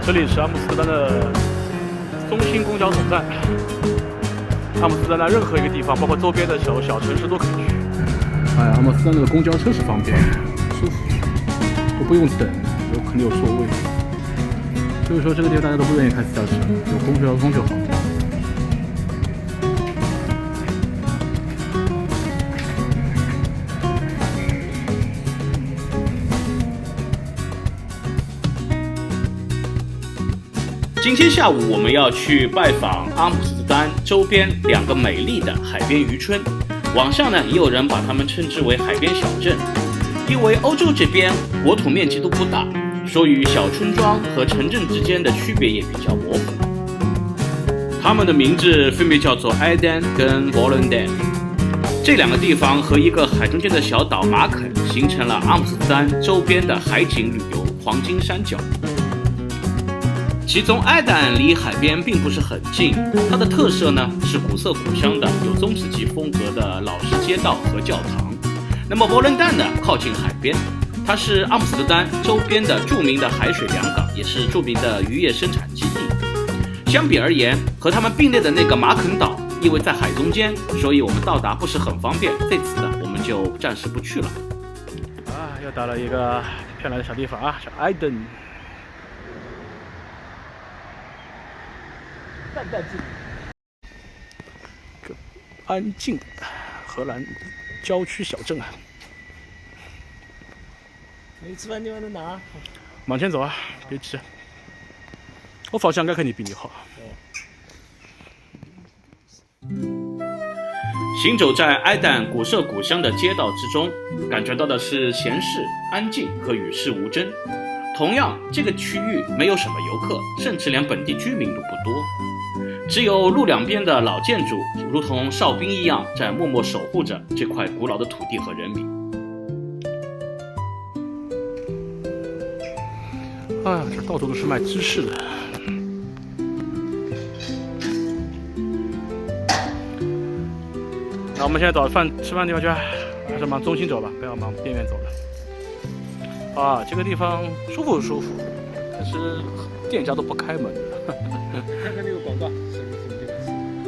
这里是阿姆斯特丹的中心公交总站。阿姆斯特丹的任何一个地方，包括周边的小城市都可以去。哎，阿姆斯特丹的公交车是方便、舒服，都不用等，肯定有座位。所以说这个地方大家都不愿意开私家车，有公交通就好。今天下午我们要去拜访阿姆斯特丹周边2个美丽的海边渔村，网上呢也有人把它们称之为海边小镇，因为欧洲这边国土面积都不大，所以小村庄和城镇之间的区别也比较模糊。它们的名字分别叫做埃丹跟沃伦丹，这2个地方和一个海中间的小岛马肯形成了阿姆斯特丹周边的海景旅游黄金三角。其中埃丹离海边并不是很近，它的特色呢是古色古香的有中世纪风格的老式街道和教堂。那么沃伦丹呢靠近海边，它是阿姆斯特丹周边的著名的海水良港，也是著名的渔业生产基地。相比而言，和他们并列的那个马肯岛因为在海中间，所以我们到达不是很方便，这次呢我们就暂时不去了。又到了一个漂亮的小地方叫埃登。个安静的荷兰郊区小镇没吃饭地方在哪？往前走别急。我方向应该肯定比你好。行走在埃旦古色古香的街道之中，感觉到的是闲适、安静和与世无争。同样，这个区域没有什么游客，甚至连本地居民都不多。只有路2边的老建筑如同哨兵一样在默默守护着这块古老的土地和人民。这到处都是卖芝士的。那我们现在找吃饭地方去，还是往中心走吧，不要往边缘走了。这个地方舒服，但是店家都不开门。看看那个广告，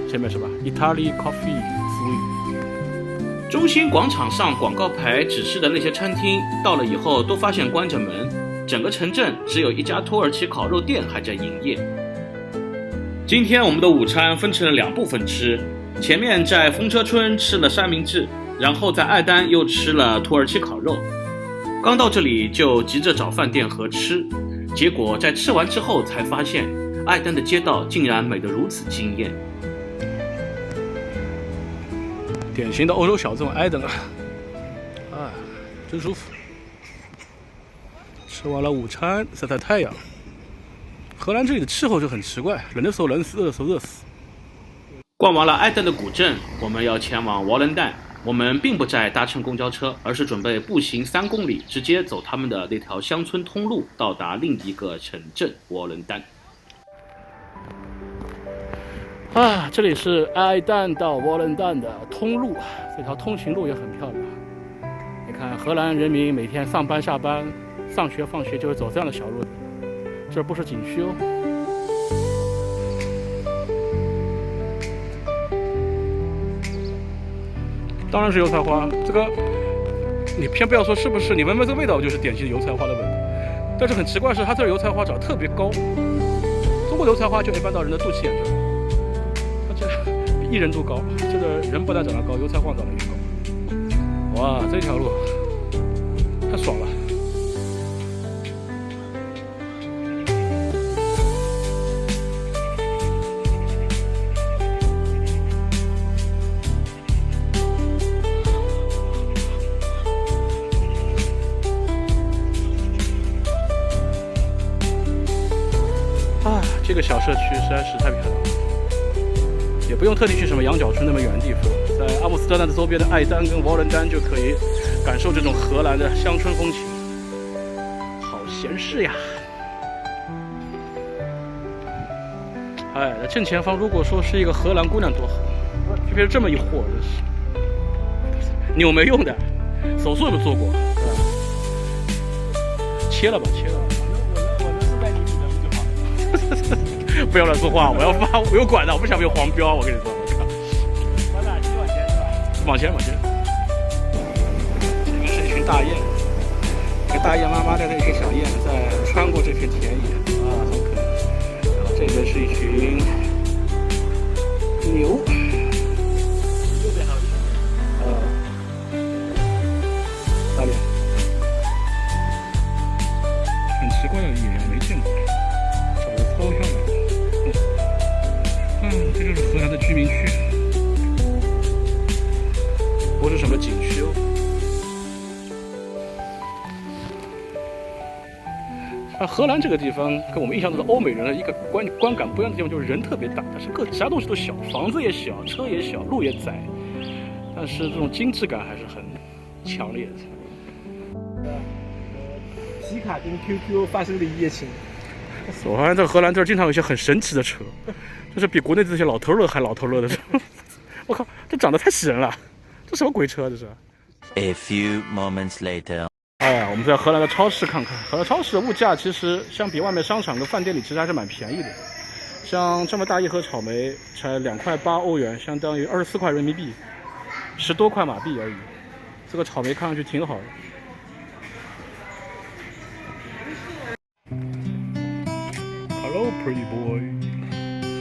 前面是吧 ？Italy Coffee Free。中心广场上广告牌指示的那些餐厅，到了以后都发现关着门，整个城镇只有一家土耳其烤肉店还在营业。今天我们的午餐分成了2部分吃，前面在风车村吃了三明治，然后在艾丹又吃了土耳其烤肉。刚到这里就急着找饭店和吃，结果在吃完之后才发现，艾丹的街道竟然美得如此惊艳。典型的欧洲小镇埃登真舒服。吃完了午餐，晒晒太阳。荷兰这里的气候就很奇怪，冷的时候冷死，热的时候热死。逛完了埃登的古镇，我们要前往沃伦丹。我们并不再搭乘公交车，而是准备步行3公里，直接走他们的那条乡村通路，到达另一个城镇沃伦丹。这里是埃丹到沃伦丹的通路，这条通行路也很漂亮。你看，荷兰人民每天上班下班、上学放学就是走这样的小路，这不是景区哦。当然是油菜花，这个你偏不要说是不是，你闻闻这个味道就是典型的油菜花的味道。但是很奇怪的是，它这油菜花长得特别高，中国油菜花就一般到人的肚脐眼这儿，它这比1人都高，这个人不但长得高，油菜花长得也高。哇，这条路太爽了。这个小社区实在是太漂亮了，也不用特地去什么羊角村那么远的地方，在阿姆斯特丹的周边的艾丹跟沃伦丹就可以感受这种荷兰的乡村风情，好闲适呀！正前方如果说是一个荷兰姑娘多好，偏偏这么一货，真是扭没用的，手术有没有做过？切了吧，切了吧。我那是带你女的就好了。不要乱说话，我要发，我有管的，我不想被黄标，我跟你说，我操！往哪去？往前是吧？往前，往前。这边是一群大雁，一个大雁妈妈带着一群小雁在穿过这片田野，啊，好可爱。然后这边是一群牛，右边还有一个。大雁。很奇怪的野羊，没见过，长得超漂亮。这就是荷兰的居民区，不是什么景区哦。荷兰这个地方跟我们印象中的欧美人的一个观感不一样的地方，就是人特别大，但是其他东西都小，房子也小，车也小，路也窄，但是这种精致感还是很强烈的。皮卡跟 QQ 发生的一夜情。我发现在荷兰这儿经常有一些很神奇的车，就是比国内这些老头乐还老头乐的车。我靠，这长得太喜人了，这什么鬼车这是 A few moments later. 哎呀，我们在荷兰的超市看看，荷兰超市的物价其实相比外面商场跟饭店里其实还是蛮便宜的。像这么大一盒草莓才2.8块欧元，相当于24块人民币，10多块马币而已。这个草莓看上去挺好的。Hello, pretty boy。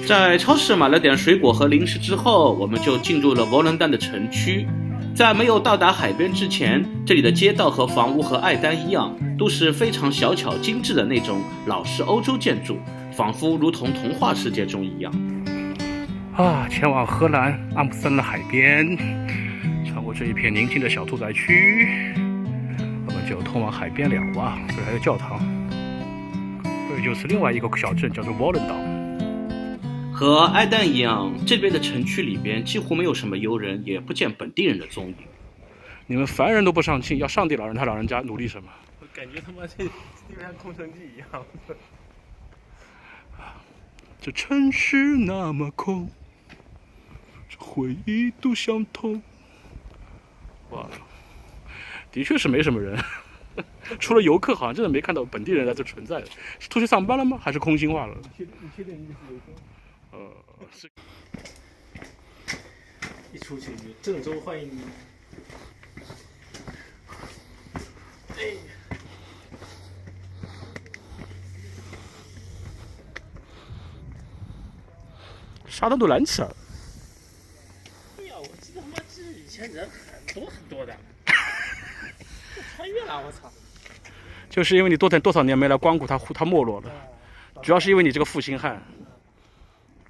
在超市买了点水果和零食之后，我们就进入了佛伦丹的城区。在没有到达海边之前，这里的街道和房屋和爱丹一样，都是非常小巧精致的那种老式欧洲建筑，仿佛如同童话世界中一样。前往荷兰阿姆斯特丹的海边，穿过这一片宁静的小住宅区，我们就通往海边了哇！这里还有教堂，这就是另外一个小镇，叫做沃伦岛。和埃丹一样，这边的城区里边几乎没有什么游人，也不见本地人的踪影。你们凡人都不上进，要上帝老人他老人家努力什么？我感觉他妈这就像空城计一样。这城市那么空，这回忆都相同。哇，的确是没什么人，除了游客，好像真的没看到本地人在这存在的。是出去上班了吗？还是空心化了？你确定你是游客？是。一出去就郑州欢迎你。沙滩都拦起来了。哎呀，我记得他妈这以前人很多的，穿越了，我操！就是因为你多少年没来光顾它没落了，主要是因为你这个负心汉，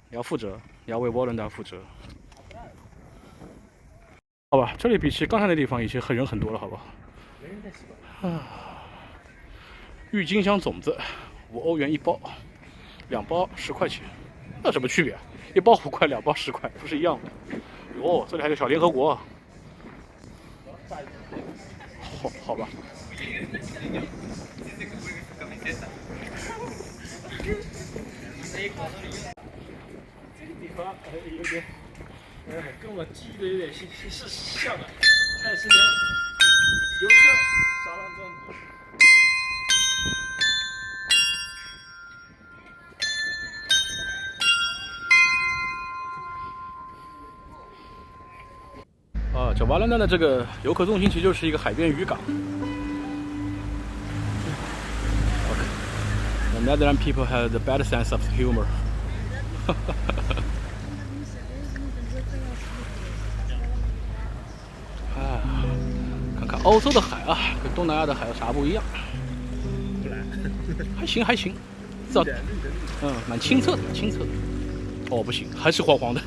你要负责，你要为沃伦达负责。好吧，这里比起刚才那地方已经人很多了，好不好？郁金香种子5欧元1包，2包10块钱，那什么区别？1包5块，2包10块，不是一样的？哟，这里还有个小联合国。好吧。这个地方有点，跟我记忆的有点是像的，但是呢，游客少了这么多。这瓦伦丹的这个游客中心其实就是一个海边渔港。The Netherlands people have the bad sense of humor 。看看欧洲的海啊，跟东南亚的海有啥不一样？还行，至少蛮清澈的，清澈的。哦，不行，还是黄黄的。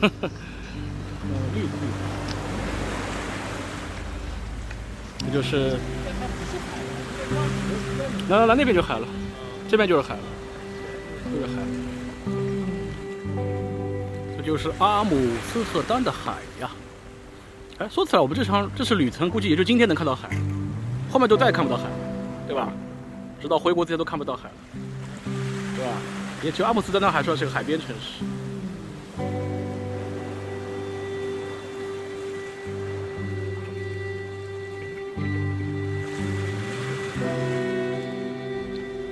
绿的。这就是那边就海了，这边就是海了，就是海。这就是阿姆斯特丹的海呀。哎，说起来，我们这次旅程估计也就今天能看到海，后面就再也看不到海了，对吧？直到回国之前都看不到海了，对吧？也只有阿姆斯特丹还算是个海边城市。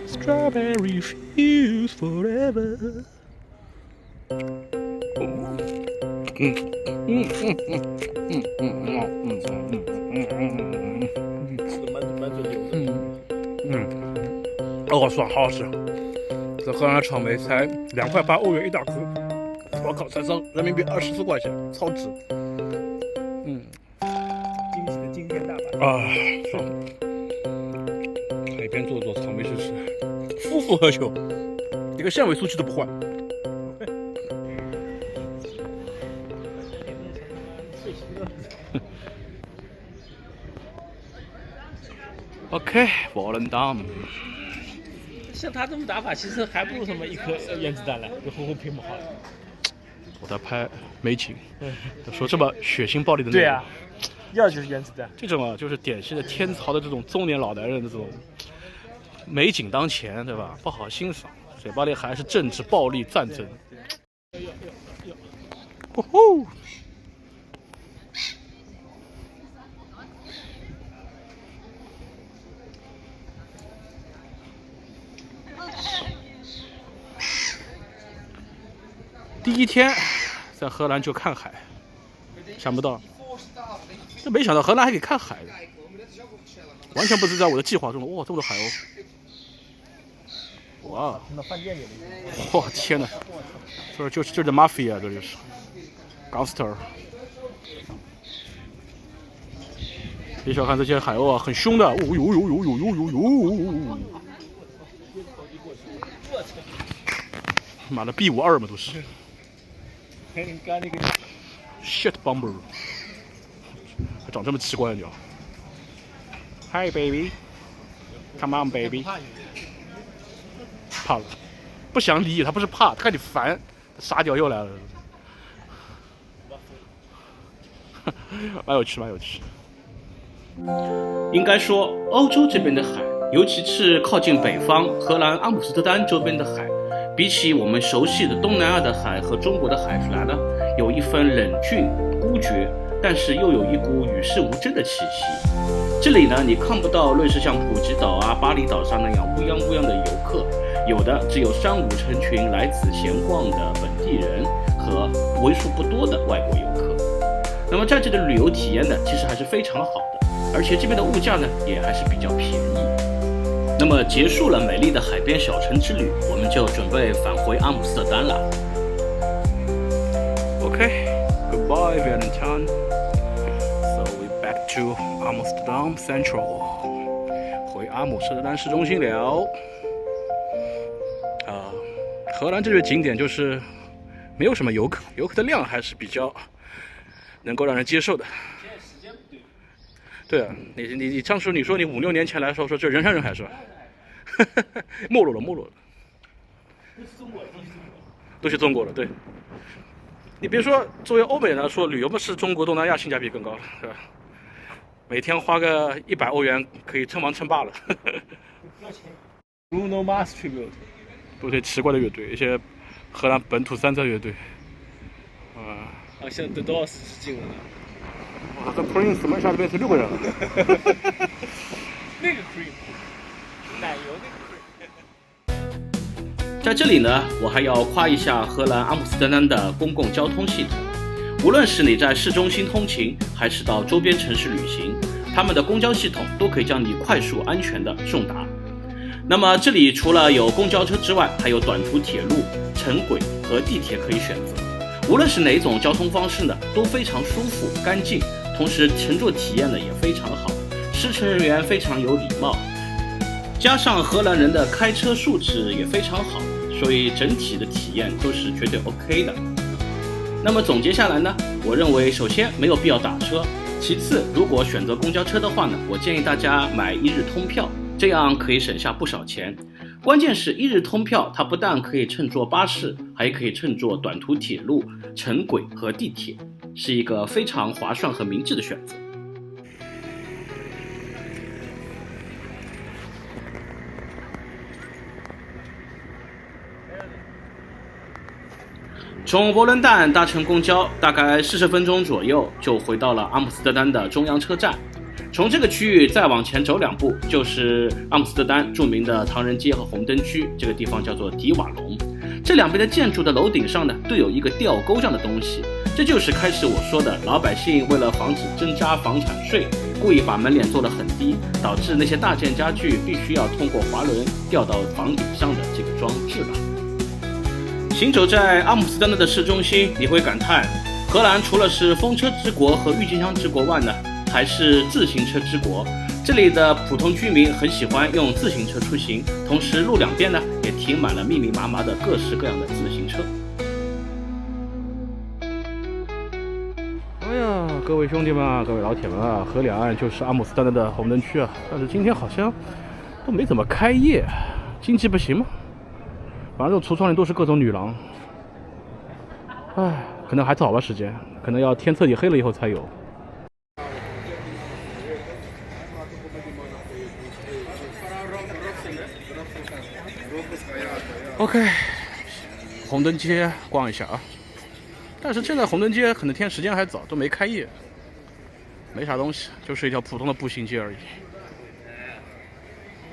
Strawberry fields forever。吃的满嘴流。哦，爽，好好吃。这荷兰的草莓才2.8欧元一大颗，我靠，才挣人民币24块钱，超值。惊喜的惊天大板。啊，爽！海边坐坐，草莓吃吃，夫复何求？一个县委书记都不换。OK， 瓦伦达。像他这么打法，其实还不如什么一颗原子弹来，就轰轰屏幕好了。我在拍美景，说这么血腥暴力的内容。对啊，要就是原子弹。这种啊，就是典型的天朝的这种中年老男人的这种美景当前，对吧？不好欣赏，嘴巴里还是政治、暴力、战争。呼呼！第一天在荷兰就看海，想不到，这没想到荷兰还可以看海的，完全不是在我的计划中的。哇，这么多海鸥！哇，那饭店里的。哇，天哪！这是 mafia， 这就是 gangster。别小看这些海鸥啊，很凶的。哦呦呦呦呦呦呦呦！妈的 B52嘛都是。跟你刚那个 shit bomber， 还长这么奇怪的鸟。Hi baby，come on baby。怕了，不想理他，不是怕，他看你烦，傻屌又来了。蛮有趣，蛮有趣。应该说，欧洲这边的海，尤其是靠近北方荷兰阿姆斯特丹周边的海，比起我们熟悉的东南亚的海和中国的海来呢，有一份冷峻孤绝，但是又有一股与世无争的气息。这里呢，你看不到类似像普吉岛啊、巴厘岛上那样乌泱乌泱的游客，有的只有3-5成群来此闲逛的本地人和为数不多的外国游客。那么在这里的旅游体验呢，其实还是非常好的，而且这边的物价呢也还是比较便宜。那么结束了美丽的海边小城之旅，我们就准备返回阿姆斯特丹了。Okay，goodbye Valentine. So we back to Amsterdam Central， 回阿姆斯特丹市中心了。荷兰这个景点就是没有什么游客，游客的量还是比较能够让人接受的。对啊，你上次你说你5-6年前来说这人山人海是吧？没落了。都是中国的，对。你别说，作为欧美人来说，旅游嘛是中国东南亚性价比更高了，是吧？每天花个100欧元可以称王称霸了。Bruno Mars tribute， 都是奇怪的乐队，一些荷兰本土山寨乐队。像 The Doors 是进了。哇，这 Prince 怎么一下子变成6个人了？那个 cream， 奶油那个 cream。在这里呢，我还要夸一下荷兰阿姆斯特丹的公共交通系统。无论是你在市中心通勤，还是到周边城市旅行，他们的公交系统都可以将你快速、安全的送达。那么这里除了有公交车之外，还有短途铁路、城轨和地铁可以选择。无论是哪种交通方式呢，都非常舒服、干净，同时乘坐体验呢也非常好，司乘人员非常有礼貌，加上荷兰人的开车素质也非常好，所以整体的体验都是绝对 OK 的。那么总结下来呢，我认为首先没有必要打车，其次如果选择公交车的话呢，我建议大家买1日通票，这样可以省下不少钱。关键是1日通票，它不但可以乘坐巴士，还可以乘坐短途铁路、城轨和地铁，是一个非常划算和明智的选择。从佛伦旦搭乘公交，大概40分钟左右就回到了阿姆斯特丹的中央车站。从这个区域再往前走2步，就是阿姆斯特丹著名的唐人街和红灯区，这个地方叫做迪瓦龙。这两边的建筑的楼顶上呢，都有一个吊钩这样的东西，这就是开始我说的，老百姓为了防止增加房产税，故意把门脸做得很低，导致那些大件家具必须要通过滑轮吊到房顶上的这个装置吧。行走在阿姆斯特丹的市中心，你会感叹，荷兰除了是风车之国和郁金香之国外呢，还是自行车之国。这里的普通居民很喜欢用自行车出行，同时路两边呢也停满了密密麻麻的各式各样的自行车。哎呀，各位兄弟们啊，各位老铁们啊，河两岸就是阿姆斯特丹的红灯区啊，但是今天好像都没怎么开业，经济不行吗？反正这种橱窗里都是各种女郎，唉，可能还早吧时间，可能要天彻底黑了以后才有。OK， 红灯街逛一下啊。但是现在红灯街可能天时间还早，都没开业，没啥东西，就是一条普通的步行街而已。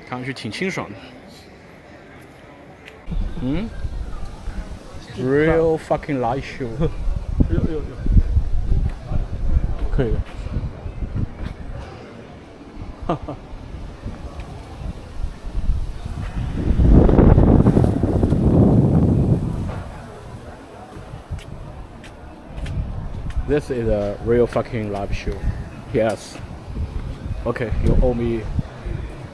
看上去挺清爽的。Real fucking light show。有，可以的。哈哈。This is a real fucking live show. Yes. Okay, you owe me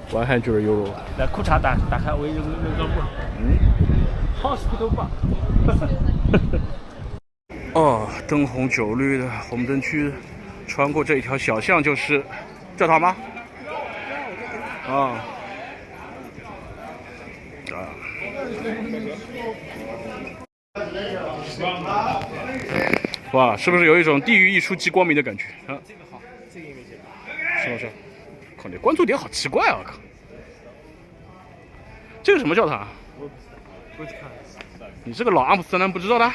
100 euro. 来，裤衩打开，我有那个Hospital bar。哦，灯红酒绿的红灯区，穿过这一条小巷就是教堂吗？啊。哇，是不是有一种地狱一出即光明的感觉啊？这个好，这个也没见过。是不是？靠，你关注点好奇怪啊！我靠，这个什么教堂？我不看。你这个老阿姆斯特丹不知道的？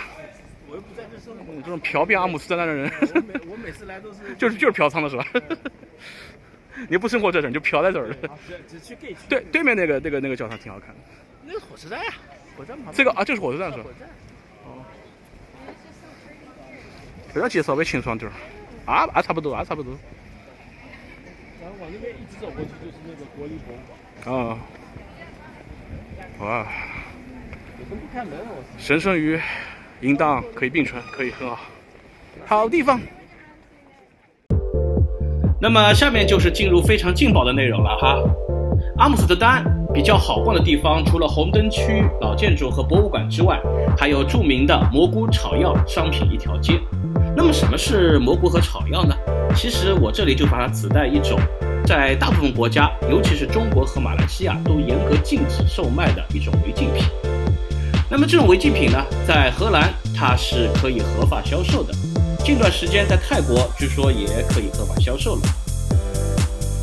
我又不在这生活。你这种嫖遍阿姆斯特丹的人，我每次来都是就是嫖娼的是吧？你不生活这儿，你就嫖在这儿。只去 gay 区。对，对面那个教堂挺好看的。那个火车站呀，火车站旁边。这个啊，就是火车站是吧？火车站。这条街稍微清爽点儿，啊差不多。然后往那边一直走过去就是那个国立博物馆。啊，哇，也都不开门了，我操！神圣与淫荡可以并存，可以很好，好地方。那么下面就是进入非常劲爆的内容了哈。阿姆斯特丹比较好逛的地方，除了红灯区、老建筑和博物馆之外，还有著名的蘑菇草药商品一条街。那么什么是蘑菇和草药呢？其实我这里就把它指代一种在大部分国家，尤其是中国和马来西亚都严格禁止售卖的一种违禁品。那么这种违禁品呢，在荷兰它是可以合法销售的，近段时间在泰国据说也可以合法销售了。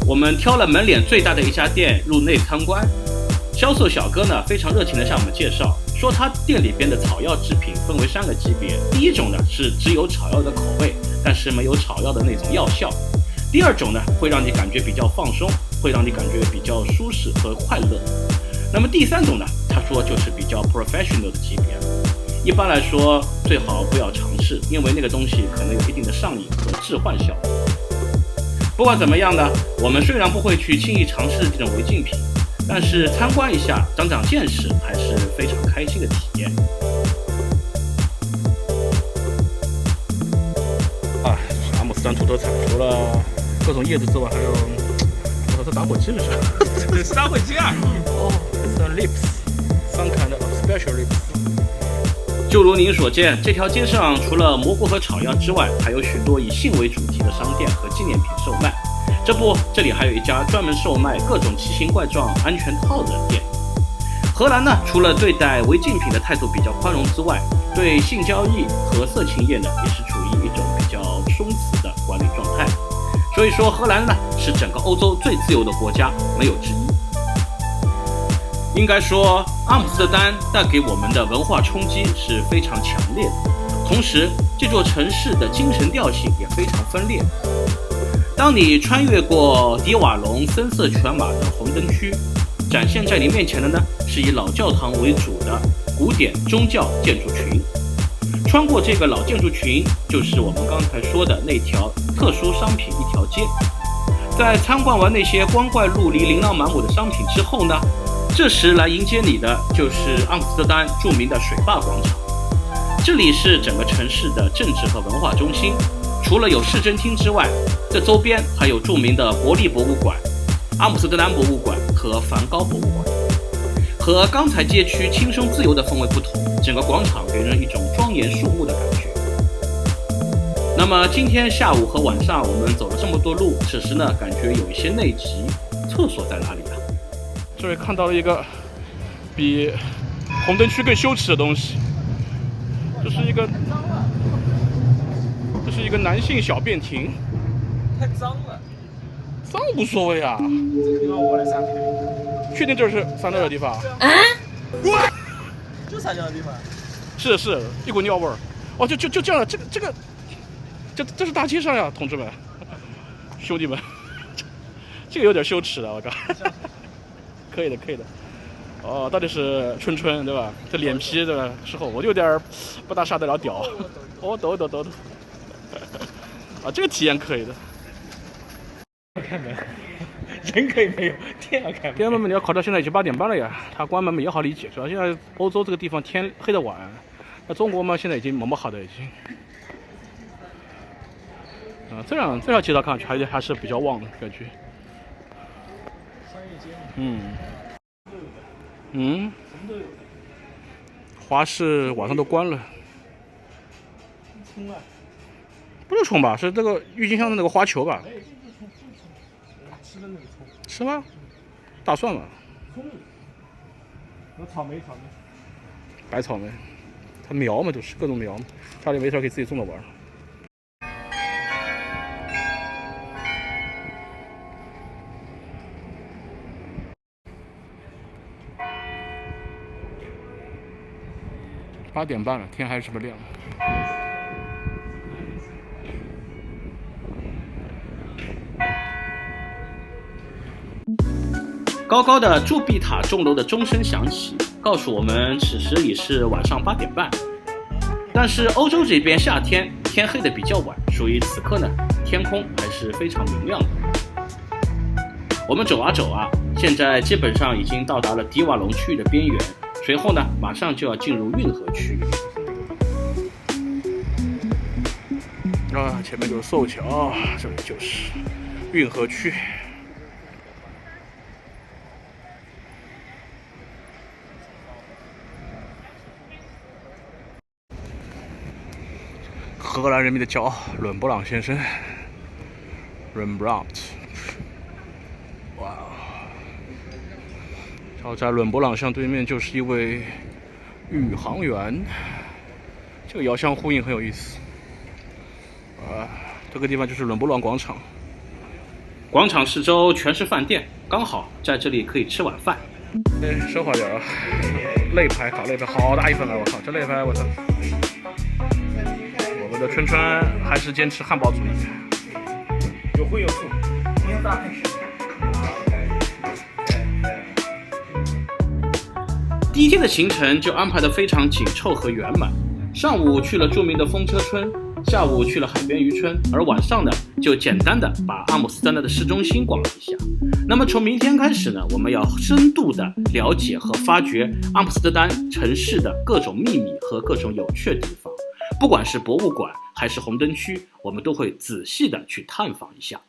我们挑了门脸最大的一家店入内参观，销售小哥呢非常热情地向我们介绍，说他店里边的草药制品分为3个级别。第一种呢是只有草药的口味，但是没有草药的那种药效。第二种呢会让你感觉比较放松，会让你感觉比较舒适和快乐。那么第3种呢，他说就是比较 professional 的级别。一般来说最好不要尝试，因为那个东西可能有一定的上瘾和致幻效果。不管怎么样呢，我们虽然不会去轻易尝试这种违禁品，但是参观一下长长见识还是非常开心的体验。啊，这是阿姆斯特丹土特产，除了各种叶子之外，还有这打火机这是？这是打火机啊！哦 ，it's a lips, some kind of special lips。就如您所见，这条街上除了蘑菇和草药之外，还有许多以性为主题的商店和纪念品售卖。这里还有一家专门售卖各种奇形怪状安全套的店。荷兰呢，除了对待违禁品的态度比较宽容之外，对性交易和色情业呢，也是处于一种比较松弛的管理状态。所以说，荷兰呢是整个欧洲最自由的国家，没有之一。应该说，阿姆斯特丹带给我们的文化冲击是非常强烈的，同时这座城市的精神调性也非常分裂。当你穿越过迪瓦龙声色犬马的红灯区，展现在你面前的呢是以老教堂为主的古典宗教建筑群。穿过这个老建筑群，就是我们刚才说的那条特殊商品一条街。在参观完那些光怪陆离、琳琅满目的商品之后呢，这时来迎接你的就是阿姆斯特丹著名的水坝广场。这里是整个城市的政治和文化中心，除了有市政厅之外，这周边还有著名的国立博物馆、阿姆斯特丹博物馆和梵高博物馆。和刚才街区轻松自由的氛围不同，整个广场给人一种庄严肃穆的感觉。那么今天下午和晚上我们走了这么多路，此时呢感觉有一些内急，厕所在哪里啊？这里看到了一个比红灯区更羞耻的东西，这是一个男性小便亭。太脏了，脏无所谓啊，这个地方我来撒腿。确定这是撒尿的地方？就撒尿的地方。是一股尿味儿。哦，就这样了，这是大街上呀，同志们，兄弟们，这个有点羞耻了，我靠。可以的。哦，到底是春对吧？这脸皮对吧？时候我就有点不大下得了屌。哦，抖。啊，这个体验可以的。开门，人可以没有，天要开门。天安门你要考虑到现在已经8点半了呀，它关门也好理解，主要现在欧洲这个地方天黑得晚，那中国嘛现在已经蒙好的已经。这条街道看上去还是比较旺的感觉。商业街。什么都有。花市晚上都关了。葱啊？不是葱吧？是这个郁金香的那个花球吧？吃的那个葱。是吗？大蒜嘛。葱。有草莓。白草莓，它苗嘛都是各种苗，家里没事可以自己种着玩。8点半了，天还是不亮。高高的铸币塔钟楼的钟声响起，告诉我们此时已是晚上8点半。但是欧洲这边夏天天黑的比较晚，所以此刻呢天空还是非常明亮的。我们走啊，现在基本上已经到达了迪瓦龙区域的边缘，随后呢马上就要进入运河区域。前面就是寿桥，这里就是运河区。荷兰人民的骄傲，伦勃朗先生 ，Rembrandt。哇！然后在伦勃朗像对面就是一位宇航员，这个遥相呼应很有意思。这个地方就是伦勃朗广场。广场四周全是饭店，刚好在这里可以吃晚饭。收好点啊！肋排烤肋排，好大一份啊！我靠，这肋排我操！我们的春还是坚持汉堡主义，有荤有素。第一天的行程就安排得非常紧凑和圆满。上午去了著名的风车村，下午去了海边渔村，而晚上呢，就简单的把阿姆斯特丹的市中心逛了一下。那么从明天开始呢，我们要深度的了解和发掘阿姆斯特丹城市的各种秘密和各种有趣的地方，不管是博物馆还是红灯区，我们都会仔细的去探访一下。